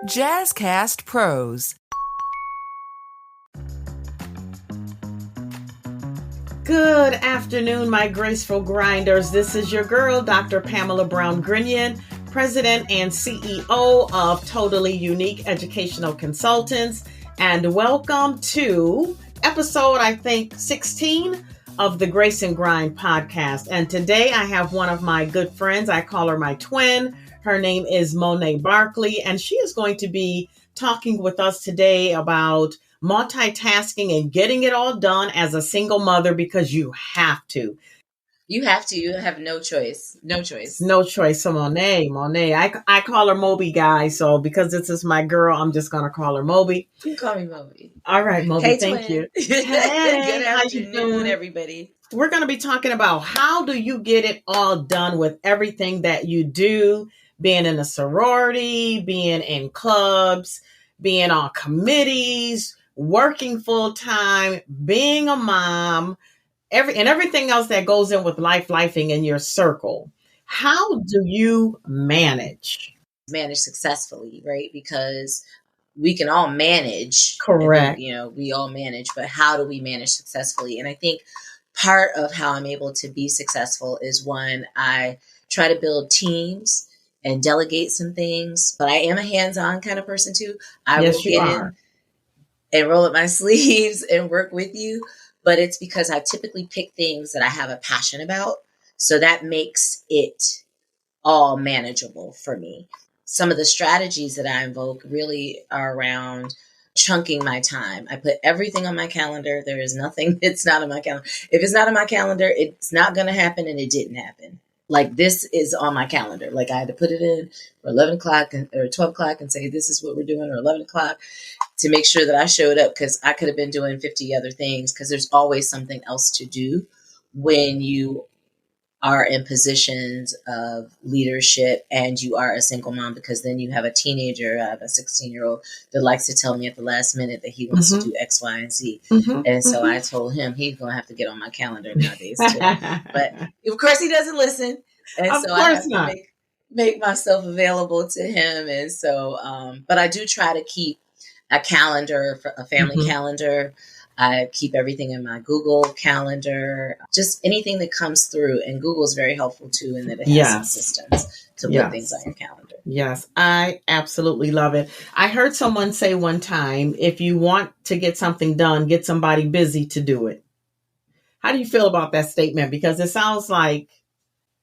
Jazzcast Pros. Good afternoon, my graceful grinders. This is your girl, Dr. Pamala Brown-Grinion, President and CEO of Totally Unique Educational Consultants, and welcome to episode, 16 of the Grace and Grind podcast. And today I have one of my good friends. I call her my twin. Her name is Mone Barkley, and she is going to be talking with us today about multitasking and getting it all done as a single mother, because you have to. You have to. You have no choice. No choice. No choice. So Mone. I call her Moby, guys. So because this is my girl, I'm just going to call her Moby. You can call me Moby. All right, Moby. Hey, thank twin. you. Hey, good how afternoon, you doing? everybody. We're going to be talking about how do you get it all done with everything that you do, being in a sorority, being in clubs, being on committees, working full time, being a mom, everything else that goes in with lifing in your circle. How do you manage? Manage successfully, right? Because we can all manage. Correct. We all manage, but how do we manage successfully? And I think part of how I'm able to be successful is, one, I try to build teams and delegate some things, but I am a hands-on kind of person too. I will get in and roll up my sleeves and work with you, but it's because I typically pick things that I have a passion about. So that makes it all manageable for me. Some of the strategies that I invoke really are around chunking my time. I put everything on my calendar. There is nothing that's not on my calendar. If it's not on my calendar, it's not going to happen, and it didn't happen. Like, this is on my calendar. Like, I had to put it in for 11 o'clock or 12 o'clock and say, this is what we're doing, or 11 o'clock, to make sure that I showed up, because I could have been doing 50 other things, because there's always something else to do when you are in positions of leadership and you are a single mom, because then you have a teenager. I have a 16-year-old that likes to tell me at the last minute that he wants to do X, Y, and Z. And so I told him he's going to have to get on my calendar nowadays too. But of course he doesn't listen. And so I have to make myself available to him. And so, but I do try to keep a calendar, a family calendar. I keep everything in my Google calendar, just anything that comes through. And Google is very helpful too, in that it has some systems to put things on your calendar. Yes, I absolutely love it. I heard someone say one time, if you want to get something done, get somebody busy to do it. How do you feel about that statement? Because it sounds like,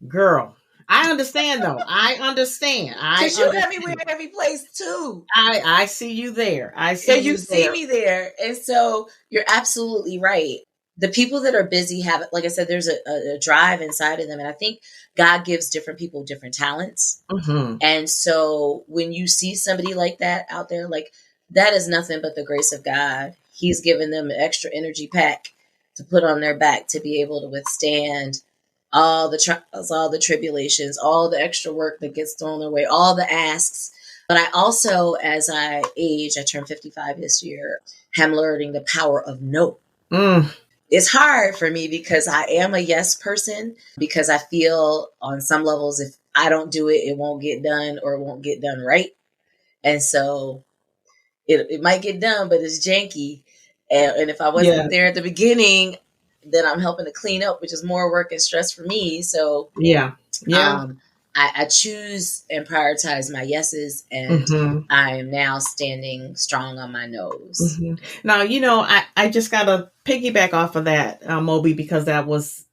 girl, I understand though. I understand. Because you have me wearing every place too. I see you there. You see me there. And so you're absolutely right. The people that are busy have, like I said, there's a drive inside of them. And I think God gives different people different talents. And so when you see somebody like that out there, like, that is nothing but the grace of God. He's given them an extra energy pack to put on their back to be able to withstand all the trials, all the tribulations, all the extra work that gets thrown their way, all the asks. But I also, as I age, I turned 55 this year, am learning the power of no. It's hard for me because I am a yes person, because I feel on some levels, if I don't do it, it won't get done, or it won't get done right. And so it might get done, but it's janky. And if I wasn't there at the beginning, then I'm helping to clean up, which is more work and stress for me. So I choose and prioritize my yeses, and I am now standing strong on my no's. Now, I just got to piggyback off of that, Moby, because that was,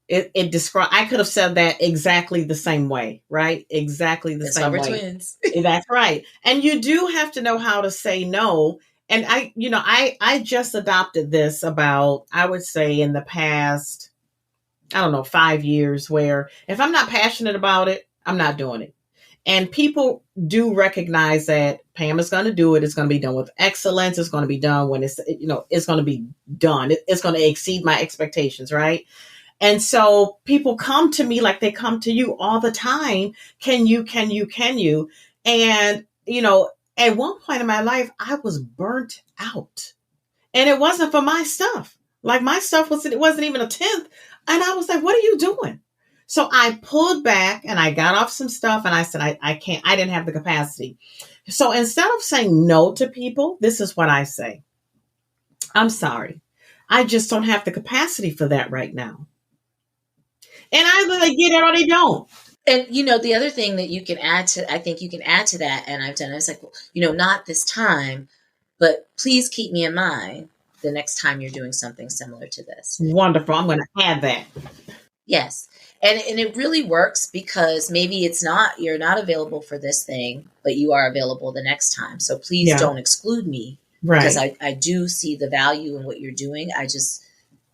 it described, I could have said that exactly the same way, right? Exactly the same way. That's why we're twins. That's right. And you do have to know how to say no. And I just adopted this about, I would say, in the past, 5 years, where if I'm not passionate about it, I'm not doing it. And people do recognize that Pam is going to do it. It's going to be done with excellence. It's going to be done when it's going to be done. It's going to exceed my expectations, right? And so people come to me like they come to you all the time. Can you? And, at one point in my life, I was burnt out, and it wasn't for my stuff. Like, my stuff wasn't even a tenth. And I was like, what are you doing? So I pulled back and I got off some stuff and I said, I can't, I didn't have the capacity. So instead of saying no to people, this is what I say. I'm sorry. I just don't have the capacity for that right now. And either they get it or they don't. And the other thing that you can add to, I think you can add to that, and I've done it, it's like, not this time, but please keep me in mind the next time you're doing something similar to this. Wonderful. I'm going to add that. Yes. And it really works because maybe you're not available for this thing, but you are available the next time. So please don't exclude me, because I do see the value in what you're doing. I just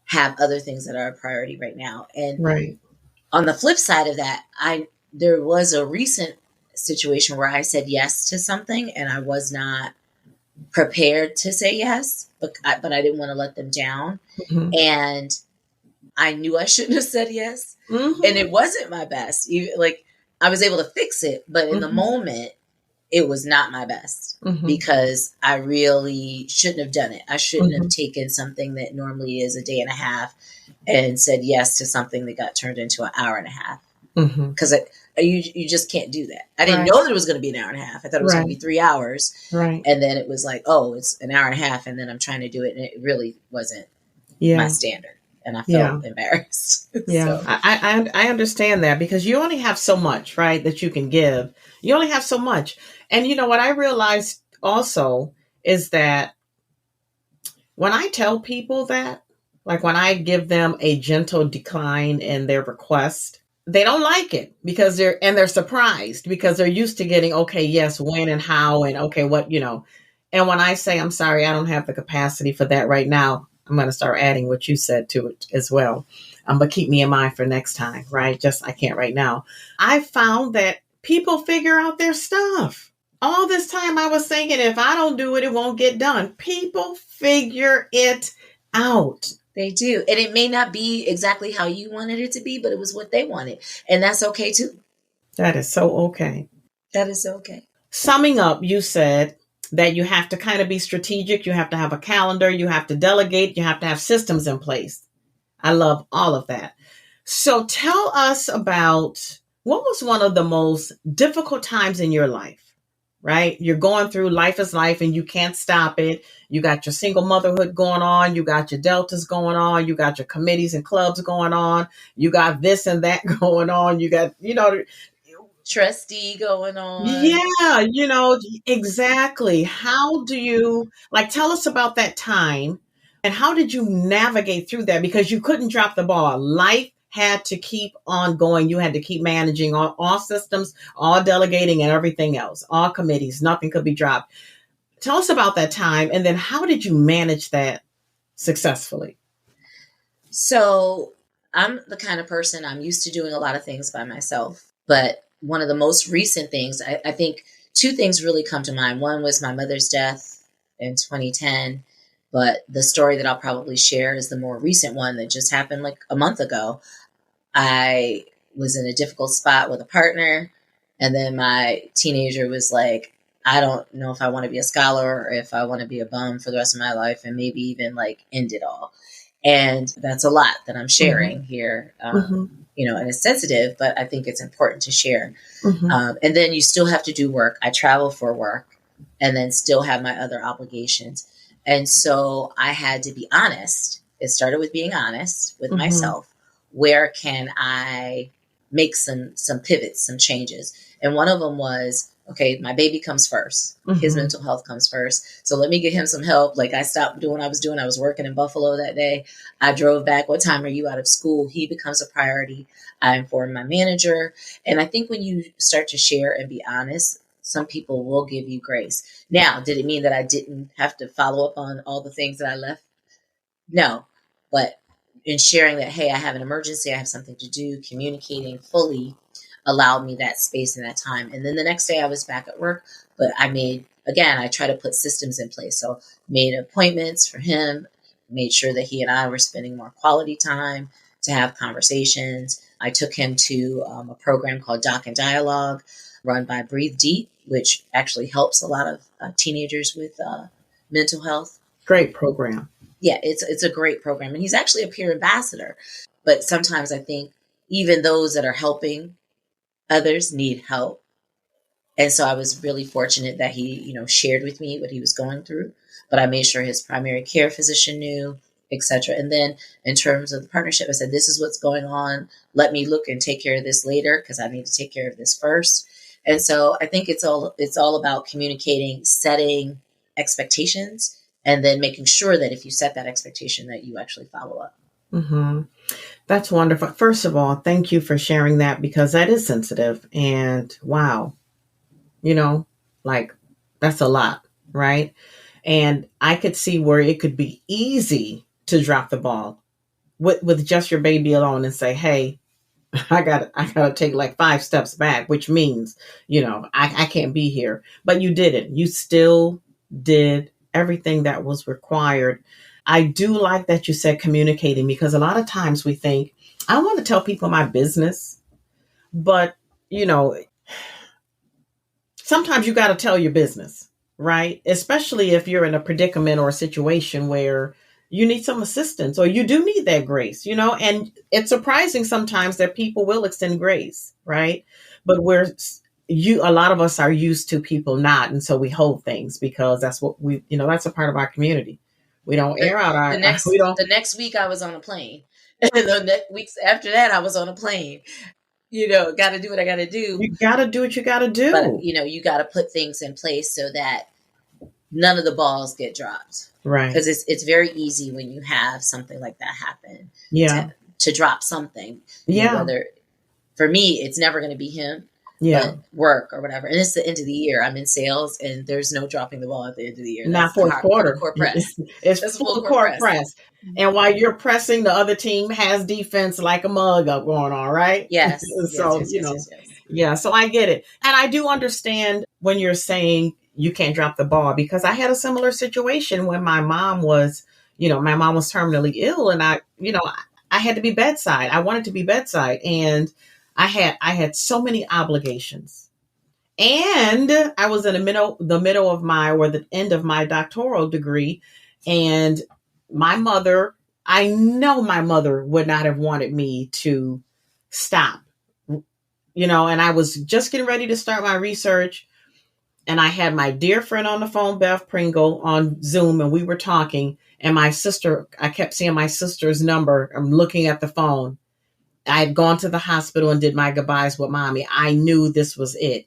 have other things that are a priority right now. And on the flip side of that, there was a recent situation where I said yes to something and I was not prepared to say yes, but I didn't want to let them down. Mm-hmm. And I knew I shouldn't have said yes. Mm-hmm. And it wasn't my best. Like, I was able to fix it, but in the moment, it was not my best, because I really shouldn't have done it. I shouldn't have taken something that normally is a day and a half and said yes to something that got turned into an hour and a half. Because you just can't do that. I didn't know that it was going to be an hour and a half. I thought it was going to be 3 hours. And then it was like, oh, it's an hour and a half. And then I'm trying to do it. And it really wasn't my standard. And I felt embarrassed. Yeah, so. I understand that, because you only have so much, right, that you can give. You only have so much. And you know what I realized also is that when I tell people that, like when I give them a gentle decline in their request, they don't like it because they're surprised, because they're used to getting, okay, yes, when and how, and okay, what, and when I say, I'm sorry, I don't have the capacity for that right now, I'm going to start adding what you said to it as well. But keep me in mind for next time, right? Just, I can't right now. I found that people figure out their stuff. All this time I was thinking, if I don't do it, it won't get done. People figure it out. They do. And it may not be exactly how you wanted it to be, but it was what they wanted. And that's okay too. That is so okay. That is okay. Summing up, you said that you have to kind of be strategic. You have to have a calendar. You have to delegate. You have to have systems in place. I love all of that. So tell us about, what was one of the most difficult times in your life, right? You're going through, life is life and you can't stop it. You got your single motherhood going on. You got your deltas going on. You got your committees and clubs going on. You got this and that going on. You got, trustee going on. Yeah, exactly. How do you, tell us about that time and how did you navigate through that? Because you couldn't drop the ball. Life had to keep on going. You had to keep managing all systems, all delegating and everything else, all committees. Nothing could be dropped. Tell us about that time. And then how did you manage that successfully? So I'm the kind of person, I'm used to doing a lot of things by myself, but one of the most recent things, I think two things really come to mind. One was my mother's death in 2010, but the story that I'll probably share is the more recent one that just happened like a month ago. I was in a difficult spot with a partner, and then my teenager was like, I don't know if I want to be a scholar or if I want to be a bum for the rest of my life, and maybe even end it all. And that's a lot that I'm sharing here. And it's sensitive, but I think it's important to share. And then you still have to do work. I travel for work and then still have my other obligations. And so I had to be honest. It started with being honest with myself. Where can I make some pivots, some changes? And one of them was, okay, my baby comes first. His mental health comes first. So let me get him some help. I stopped doing what I was doing. I was working in Buffalo that day. I drove back. What time are you out of school? He becomes a priority. I informed my manager. And I think when you start to share and be honest, some people will give you grace. Now, did it mean that I didn't have to follow up on all the things that I left? No. But in sharing that, hey, I have an emergency, I have something to do, communicating fully allowed me that space and that time. And then the next day I was back at work, but I try to put systems in place. So made appointments for him, made sure that he and I were spending more quality time to have conversations. I took him to a program called Doc and Dialogue run by Breathe Deep, which actually helps a lot of teenagers with mental health. Great program. Yeah, it's a great program. And he's actually a peer ambassador. But sometimes I think even those that are helping others need help. And so I was really fortunate that he, shared with me what he was going through, but I made sure his primary care physician knew, etc. And then in terms of the partnership, I said, this is what's going on. Let me look and take care of this later because I need to take care of this first. And so I think it's all about communicating, setting expectations, and then making sure that if you set that expectation that you actually follow up. Mm-hmm. That's wonderful. First of all, thank you for sharing that because that is sensitive. And wow, that's a lot, right? And I could see where it could be easy to drop the ball with just your baby alone and say, hey, I gotta take like 5 steps back, which means, I can't be here. But you didn't. You still did everything that was required. I do like that you said communicating because a lot of times we think, I want to tell people my business, but sometimes you got to tell your business, right? Especially if you're in a predicament or a situation where you need some assistance or you do need that grace, and it's surprising sometimes that people will extend grace, right? But a lot of us are used to people not. And so we hold things because that's what that's a part of our community. We don't air out our, the next week I was on a plane. And the weeks after that, I was on a plane. Got to do what I got to do. You got to do what you got to do. But, you got to put things in place so that none of the balls get dropped. Right. Because it's very easy when you have something like that happen. Yeah. To drop something. Yeah. Whether, for me, it's never going to be him. Yeah. But work or whatever. And it's the end of the year. I'm in sales and there's no dropping the ball at the end of the year. Not fourth quarter. Court press. It's full court press. And while you're pressing, the other team has defense like a mug up going on, right? Yes. So, yes. Yeah, so I get it. And I do understand when you're saying you can't drop the ball because I had a similar situation when my mom was terminally ill and I had to be bedside. I wanted to be bedside and I had so many obligations. And I was in the middle of the end of my doctoral degree. And I know my mother would not have wanted me to stop, and I was just getting ready to start my research. And I had my dear friend on the phone, Beth Pringle, on Zoom, and we were talking. And I kept seeing my sister's number. I'm looking at the phone. I had gone to the hospital and did my goodbyes with mommy. I knew this was it.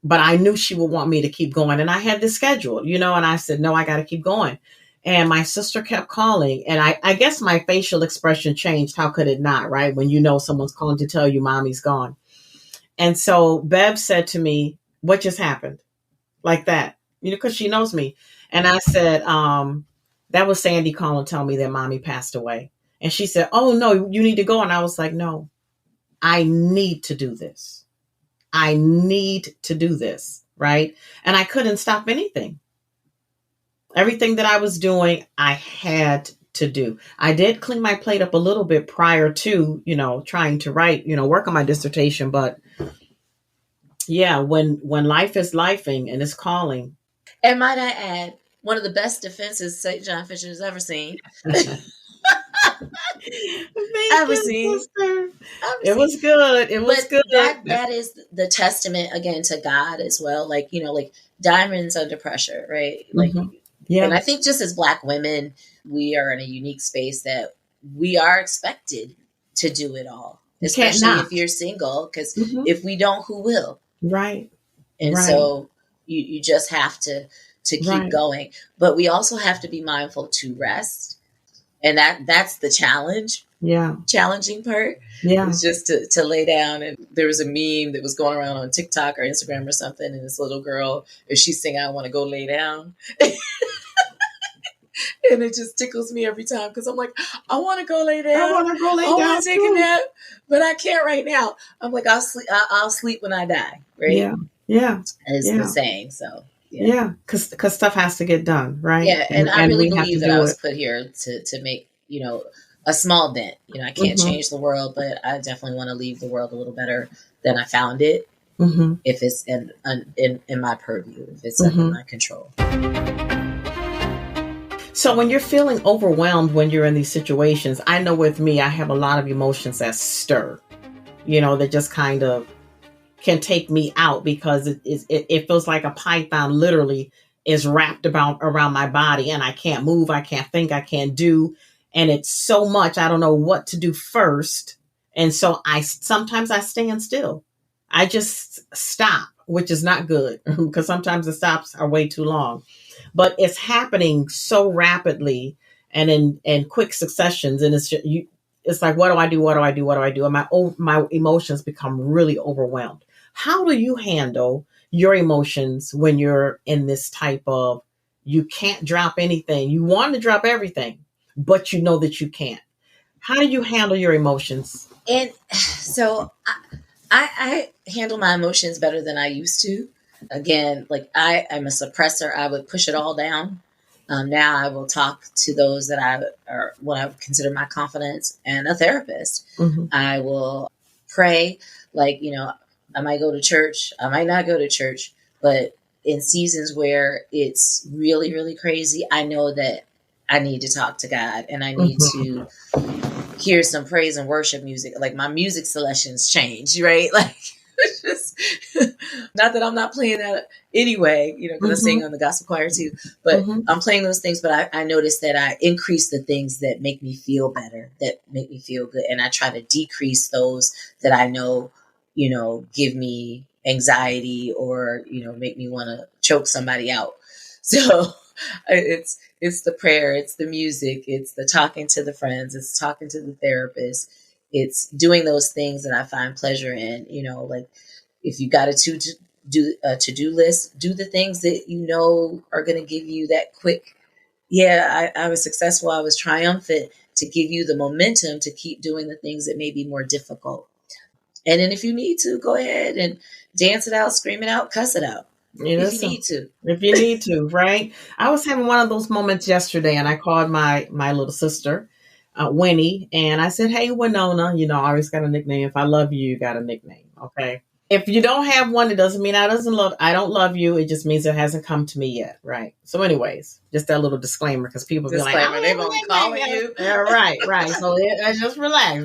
But I knew she would want me to keep going. And I had this scheduled, and I said, no, I got to keep going. And my sister kept calling. And I guess my facial expression changed. How could it not, right? When someone's calling to tell you mommy's gone. And so Bev said to me, what just happened? Like that, because she knows me. And I said, that was Sandy calling to tell me that mommy passed away. And she said, oh, no, you need to go. And I was like, no, I need to do this. I need to do this. Right. And I couldn't stop anything. Everything that I was doing, I had to do. I did clean my plate up a little bit prior to, trying to write, work on my dissertation. But yeah, when life is lifing and it's calling. And might I add, one of the best defenses St. John Fisher has ever seen. Ever seen. It was good. It was good. That is the testament again to God as well. Like, like diamonds under pressure, right? Like, yeah. And I think just as Black women, we are in a unique space that we are expected to do it all, especially if you're single, because if we don't, who will? Right. And so you just have to keep going. But we also have to be mindful to rest. And that's the challenge. Yeah. Challenging part. Yeah. It's just to lay down. And there was a meme that was going around on TikTok or Instagram or something. And this little girl, if she's singing, I want to go lay down. And it just tickles me every time because I'm like, I want to go lay down. I want to take a nap, but I can't right now. I'm like, I'll sleep when I die. Right. Yeah. Yeah. As the saying. So. Yeah. Because stuff has to get done. Right. Yeah. And I really believe that I was put here to make, a small dent. I can't change the world, but I definitely want to leave the world a little better than I found it. If it's in my purview, if it's under my control. So when you're feeling overwhelmed when you're in these situations, I know with me, I have a lot of emotions that stir, that just kind of can take me out because it feels like a python literally is wrapped around my body and I can't move, I can't think, I can't do. And it's so much, I don't know what to do first. And so sometimes I stand still. I just stop, which is not good because sometimes the stops are way too long. But it's happening so rapidly and in quick successions, and it's like, what do I do? What do I do? What do I do? And my emotions become really overwhelmed. How do you handle your emotions when you're in this type of, you can't drop anything? You want to drop everything, but you know that you can't. How do you handle your emotions? And so I handle my emotions better than I used to. Again, like I'm a suppressor. I would push it all down. Now I will talk to those that are what I would consider my confidants and a therapist. Mm-hmm. I will pray, like, I might go to church. I might not go to church, but in seasons where it's really, really crazy, I know that I need to talk to God and I need to hear some praise and worship music. Like my music selections change, right? Like, just not that I'm not playing that anyway, because I sing on the gospel choir too, but I'm playing those things. But I notice that I increase the things that make me feel better, that make me feel good. And I try to decrease those that I know, give me anxiety or, make me want to choke somebody out. So it's the prayer, it's the music, it's the talking to the friends, it's talking to the therapist. It's doing those things that I find pleasure in, like if you got a to-do list, do the things that are going to give you that quick, I was successful, I was triumphant, to give you the momentum to keep doing the things that may be more difficult. And then if you need to, go ahead and dance it out, scream it out, cuss it out. If you need to, right? I was having one of those moments yesterday and I called my little sister, Winnie, and I said, "Hey, Winona, I always got a nickname. If I love you, you got a nickname. Okay. If you don't have one, it doesn't mean I don't love you. It just means it hasn't come to me yet." Right. So anyways, just that little disclaimer, because people be like, they're going to call you. Yeah, right. So I just relax.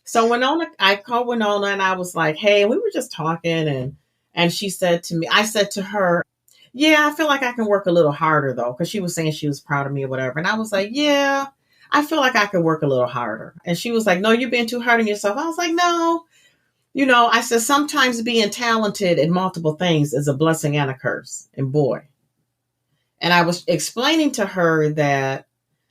So I called Winona and I was like, "Hey," we were just talking and she said to me, I said to her, "Yeah, I feel like I can work a little harder though," because she was saying she was proud of me or whatever. And I was like, "Yeah, I feel like I could work a little harder." And she was like, "No, you're being too hard on yourself." I was like, "No." I said, sometimes being talented in multiple things is a blessing and a curse. And boy. And I was explaining to her that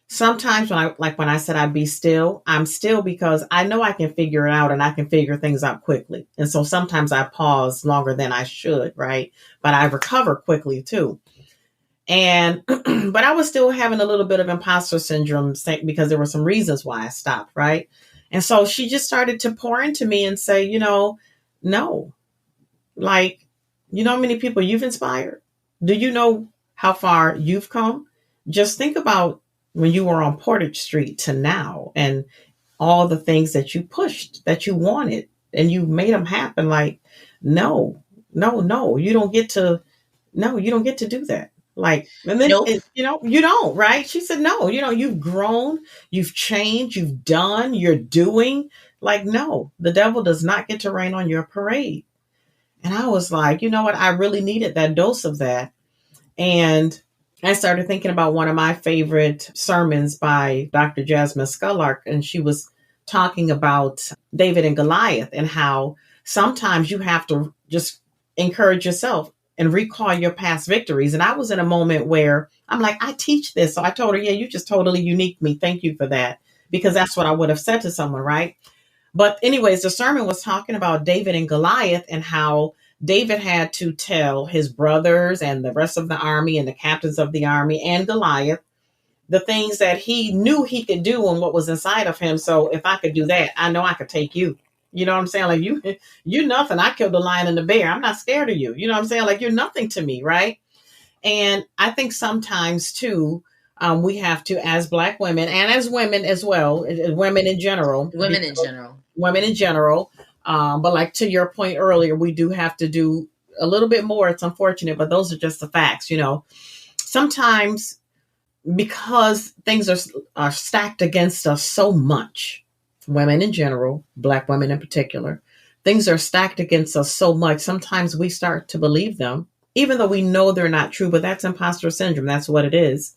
sometimes when I said I'd be still, I'm still because I know I can figure it out and I can figure things out quickly. And so sometimes I pause longer than I should, right? But I recover quickly too. And, but I was still having a little bit of imposter syndrome because there were some reasons why I stopped, right? And so she just started to pour into me and say, no, like, how many people you've inspired? Do you know how far you've come? Just think about when you were on Portage Street to now and all the things that you pushed, that you wanted, and you made them happen. Like, no, you don't get to do that. Like, and then, nope. You don't, right? She said, no, you've grown, you've changed, you've done, you're doing. Like, no, the devil does not get to rain on your parade. And I was like, you know what? I really needed that dose of that. And I started thinking about one of my favorite sermons by Dr. Jasmine Scullark. And she was talking about David and Goliath and how sometimes you have to just encourage yourself and recall your past victories. And I was in a moment where I'm like, I teach this. So I told her, yeah, you just totally unique me. Thank you for that. Because that's what I would have said to someone, right? But anyways, the sermon was talking about David and Goliath and how David had to tell his brothers and the rest of the army and the captains of the army and Goliath the things that he knew he could do and what was inside of him. So if I could do that, I know I could take you. You know what I'm saying? Like you nothing. I killed the lion and the bear. I'm not scared of you. You know what I'm saying? Like you're nothing to me, right? And I think sometimes too, we have to, as Black women and as women as well, women in general. But like to your point earlier, we do have to do a little bit more. It's unfortunate, but those are just the facts. Sometimes because things are stacked against us so much, women in general, Black women in particular, things are stacked against us so much. Sometimes we start to believe them, even though we know they're not true, but that's imposter syndrome. That's what it is.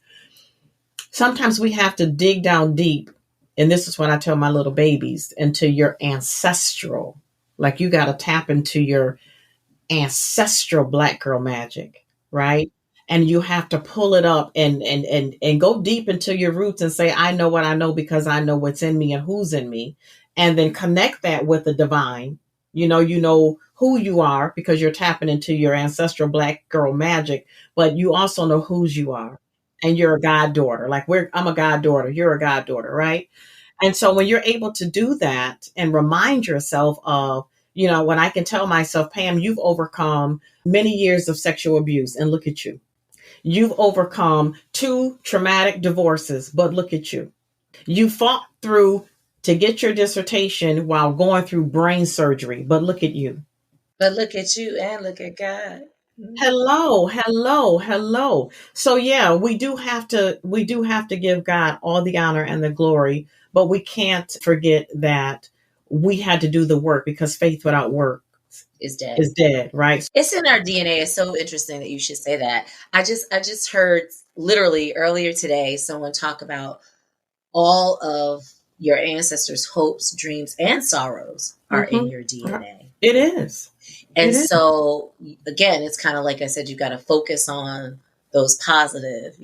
Sometimes we have to dig down deep. And this is what I tell my little babies, into your ancestral, like you got to tap into your ancestral Black girl magic, right? And you have to pull it up and go deep into your roots and say, I know what I know because I know what's in me and who's in me. And then connect that with the divine. You know who you are because you're tapping into your ancestral Black girl magic, but you also know whose you are. And you're a goddaughter. Like I'm a goddaughter. You're a goddaughter, right? And so when you're able to do that and remind yourself of, when I can tell myself, Pam, you've overcome many years of sexual abuse, and look at you. You've overcome 2 traumatic divorces, but look at you. You fought through to get your dissertation while going through brain surgery, but look at you. But look at you and look at God. Hello, hello, hello. So yeah, we do have to give God all the honor and the glory, but we can't forget that we had to do the work, because faith without work is dead, right? It's in our DNA. It's so interesting that you should say that. I just heard literally earlier today someone talk about all of your ancestors' hopes, dreams, and sorrows are in your DNA. It is. And so, again, it's kind of like I said, you've got to focus on those positive,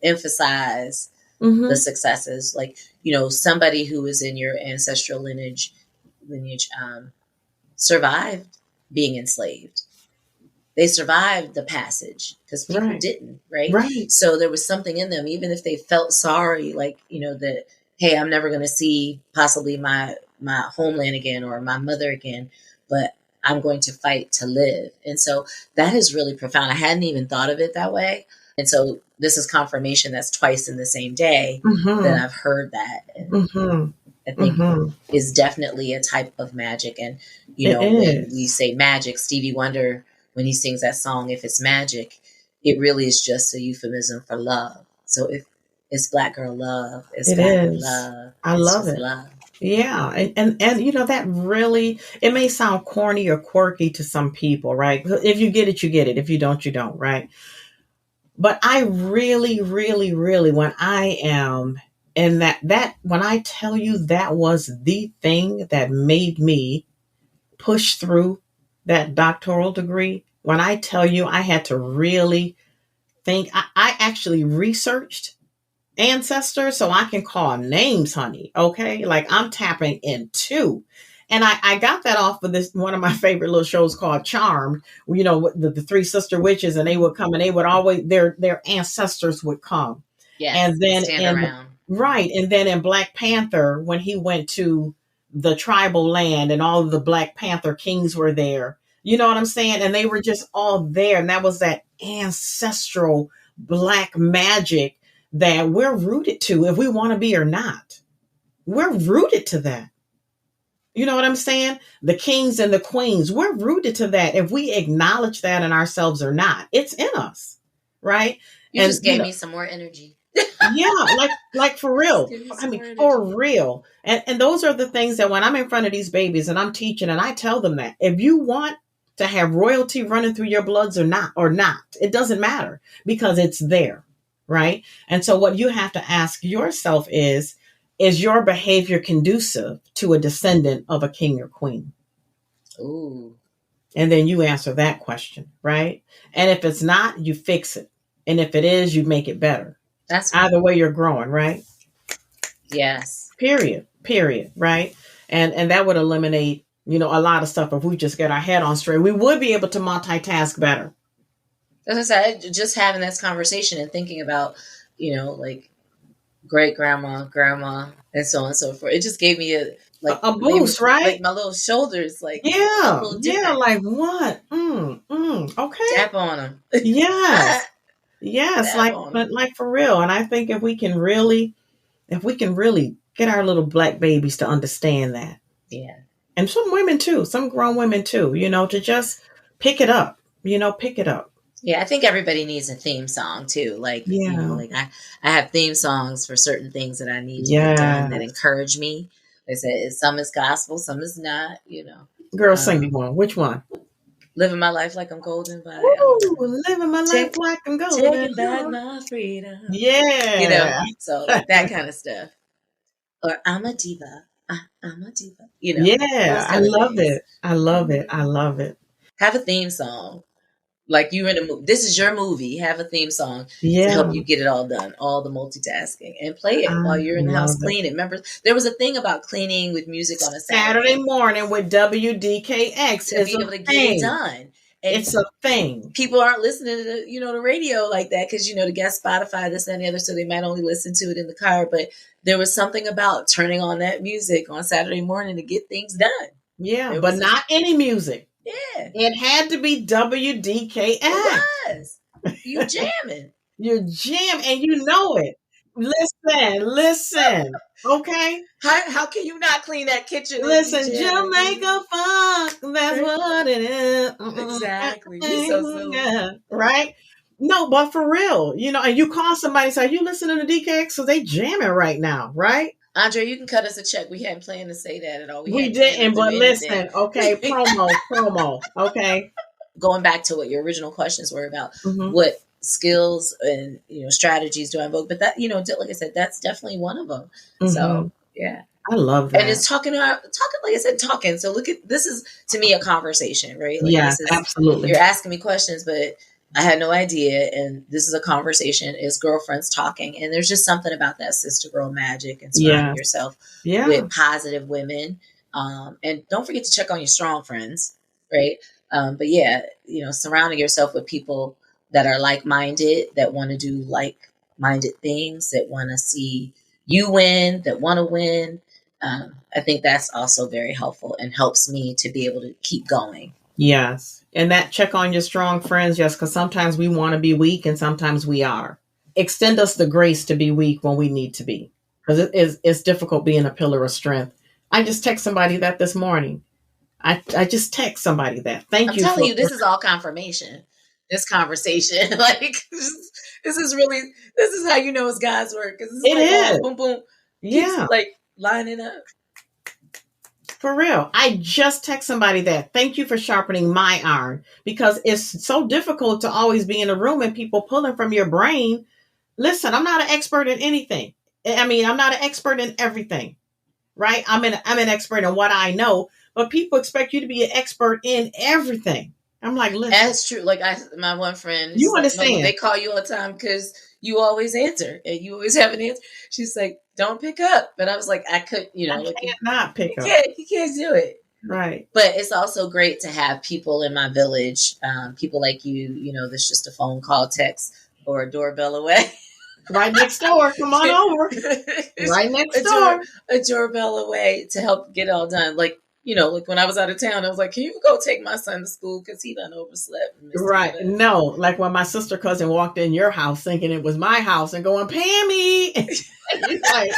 emphasize the successes. Like, somebody who is in your ancestral lineage survived being enslaved. They survived the passage because people didn't, right? So there was something in them, even if they felt sorry, like, that, hey, I'm never going to see possibly my homeland again or my mother again, but I'm going to fight to live. And so that is really profound. I hadn't even thought of it that way. And so this is confirmation that's twice in the same day that I've heard that. And I think is definitely a type of magic. And, when we say magic, Stevie Wonder, when he sings that song, if it's magic, it really is just a euphemism for love. So if it's Black girl love, it's Black love. I love it. Love. Yeah. And that really, it may sound corny or quirky to some people, right? If you get it, you get it. If you don't, you don't, right? But I really, really, really, when I am in that when I tell you that was the thing that made me push through that doctoral degree, when I tell you I had to really think, I actually researched ancestors so I can call names, honey. Okay. Like I'm tapping into. And I got that off of this, one of my favorite little shows called Charmed, the 3 sister witches, and they would come and they would always, their ancestors would come. Yes, and then stand around. Right. And then in Black Panther, when he went to the tribal land and all of the Black Panther kings were there, you know what I'm saying? And they were just all there. And that was that ancestral Black magic that we're rooted to, if we want to be or not. We're rooted to that. You know what I'm saying? The kings and the queens, we're rooted to that. If we acknowledge that in ourselves or not, it's in us, right? You just gave me some more energy. Yeah, like for real. I mean, for real. And those are the things that when I'm in front of these babies and I'm teaching and I tell them that if you want to have royalty running through your bloods or not, it doesn't matter because it's there. Right. And so what you have to ask yourself is your behavior conducive to a descendant of a king or queen? Ooh. And then you answer that question. Right. And if it's not, you fix it. And if it is, you make it better. That's either way you're growing. Right. Yes. Period. Right. And that would eliminate, a lot of stuff. If we just get our head on straight, we would be able to multitask better. As I said, just having this conversation and thinking about, like great grandma, grandma, and so on and so forth. It just gave me a boost, right? Like my little shoulders, like like what? Okay. Tap on them. Yes, like for real. And I think if we can really get our little Black babies to understand that, and some women too, some grown women too, to just pick it up, pick it up. Yeah, I think everybody needs a theme song too. Like, like I have theme songs for certain things that I need to get done that encourage me. Like I said, some is gospel, some is not, Girl, sing me one. Which one? Living My Life Like I'm Golden by Living My Life Like I'm Golden. Taking Back My Freedom. Yeah. So like that kind of stuff. Or I'm a diva. I'm a diva. Yeah, I love it. I love it. I love it. Have a theme song. Like you're in a movie. This is your movie. Have a theme song to help you get it all done, all the multitasking, and play it while you're in the house cleaning. Remember, there was a thing about cleaning with music on a Saturday morning with WDKX to be able to get it done. And it's a thing. People aren't listening to the radio like that because to get Spotify, this and the other, so they might only listen to it in the car. But there was something about turning on that music on Saturday morning to get things done. Yeah, but not any music. Yeah. It had to be WDKX. It was. You jamming. You're jamming and you know it. Listen. Okay? How can you not clean that kitchen? Listen, Jamaica funk. That's what it is. Exactly. So silly. Right? No, but for real, and you call somebody and say, you listening to DKX? So they jamming right now, right? Andre, you can cut us a check. We hadn't planned to say that at all. We didn't, but listen, okay, promo, okay. Going back to what your original questions were about, what skills and strategies do I invoke? But that like I said, that's definitely one of them. So yeah, I love that. And it's talking, like I said, talking. So look at this is to me a conversation, right? Like yeah, absolutely. You're asking me questions, but I had no idea, and this is a conversation. It's girlfriends talking, and there's just something about that sister girl magic and surrounding yourself with positive women. And don't forget to check on your strong friends, right? But yeah, surrounding yourself with people that are like-minded, that want to do like-minded things, that want to see you win, that want to win. I think that's also very helpful and helps me to be able to keep going. Yes. And that check on your strong friends, yes, because sometimes we want to be weak and sometimes we are. Extend us the grace to be weak when we need to be, because it's difficult being a pillar of strength. I just text somebody that this morning. I just text somebody that. Thank you. I'm telling you, this is all confirmation. This conversation, like this is how you know it's God's work. Because it is. Boom, boom. Yeah. Like lining up. For real. I just text somebody that. Thank you for sharpening my iron, because it's so difficult to always be in a room and people pulling from your brain. Listen, I'm not an expert in anything. I mean, I'm not an expert in everything, right? I'm an expert in what I know, but people expect you to be an expert in everything. I'm like, listen. That's true. Like my one friend, you understand? Like, they call you all the time because you always answer and you always have an answer. She's like, don't pick up. But I was like, I could, I like, can't not pick up. You can't do it. Right. But it's also great to have people in my village, people like you, that's just a phone call, text, or a doorbell away. Right next door. Come on over. Right next door. A doorbell away to help get it all done. Like, like when I was out of town, I was like, can you go take my son to school? Because he done overslept. Right. No, like when my sister cousin walked in your house thinking it was my house and going, Pammy. It's like,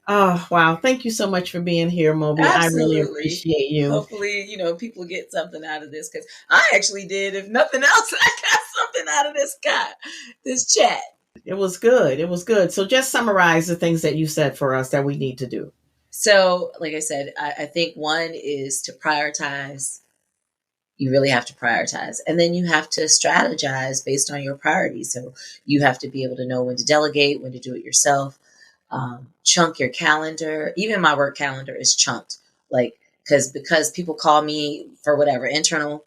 oh, wow. Thank you so much for being here, Moby. Absolutely. I really appreciate you. Hopefully, people get something out of this, because I actually did. If nothing else, I got something out of this chat. It was good. It was good. So just summarize the things that you said for us that we need to do. So, like I said, I think one is to prioritize. You really have to prioritize. And then you have to strategize based on your priorities. So you have to be able to know when to delegate, when to do it yourself. Chunk your calendar. Even my work calendar is chunked. Like, because people call me for whatever, internal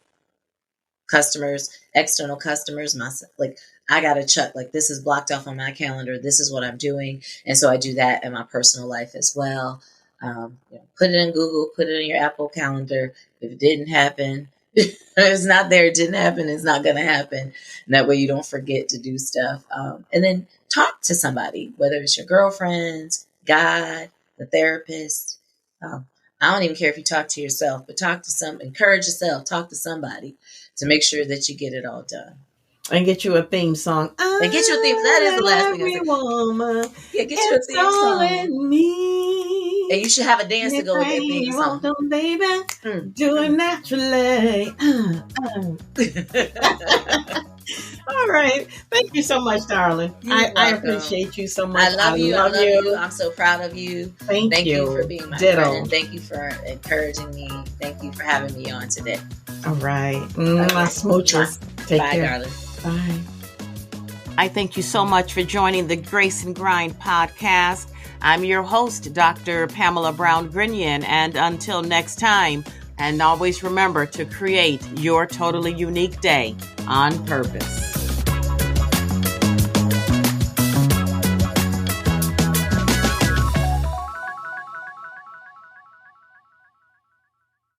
customers, external customers, I got to check, like, this is blocked off on my calendar. This is what I'm doing. And so I do that in my personal life as well. Put it in Google, put it in your Apple calendar. If it didn't happen, it's not there. It didn't happen. It's not going to happen. And that way you don't forget to do stuff. And then talk to somebody, whether it's your girlfriends, God, the therapist. I don't even care if you talk to yourself, but encourage yourself, talk to somebody to make sure that you get it all done. And get you a theme song. And get you a theme. That is the last thing I said. Woman. Yeah, get you a theme song. In me. And you should have a dance to go with that theme song. Welcome, baby. Do it naturally. All right. Thank you so much, darling. I appreciate you so much. I love you. I'm so proud of you. Thank you for being my friend. And thank you for encouraging me. Thank you for having me on today. All right. My smooches. Take Bye, care. darling. Bye. I thank you so much for joining the Grace and Grind podcast. I'm your host, Dr. Pamala Brown-Grinion. And until next time, and always remember to create your totally unique day on purpose.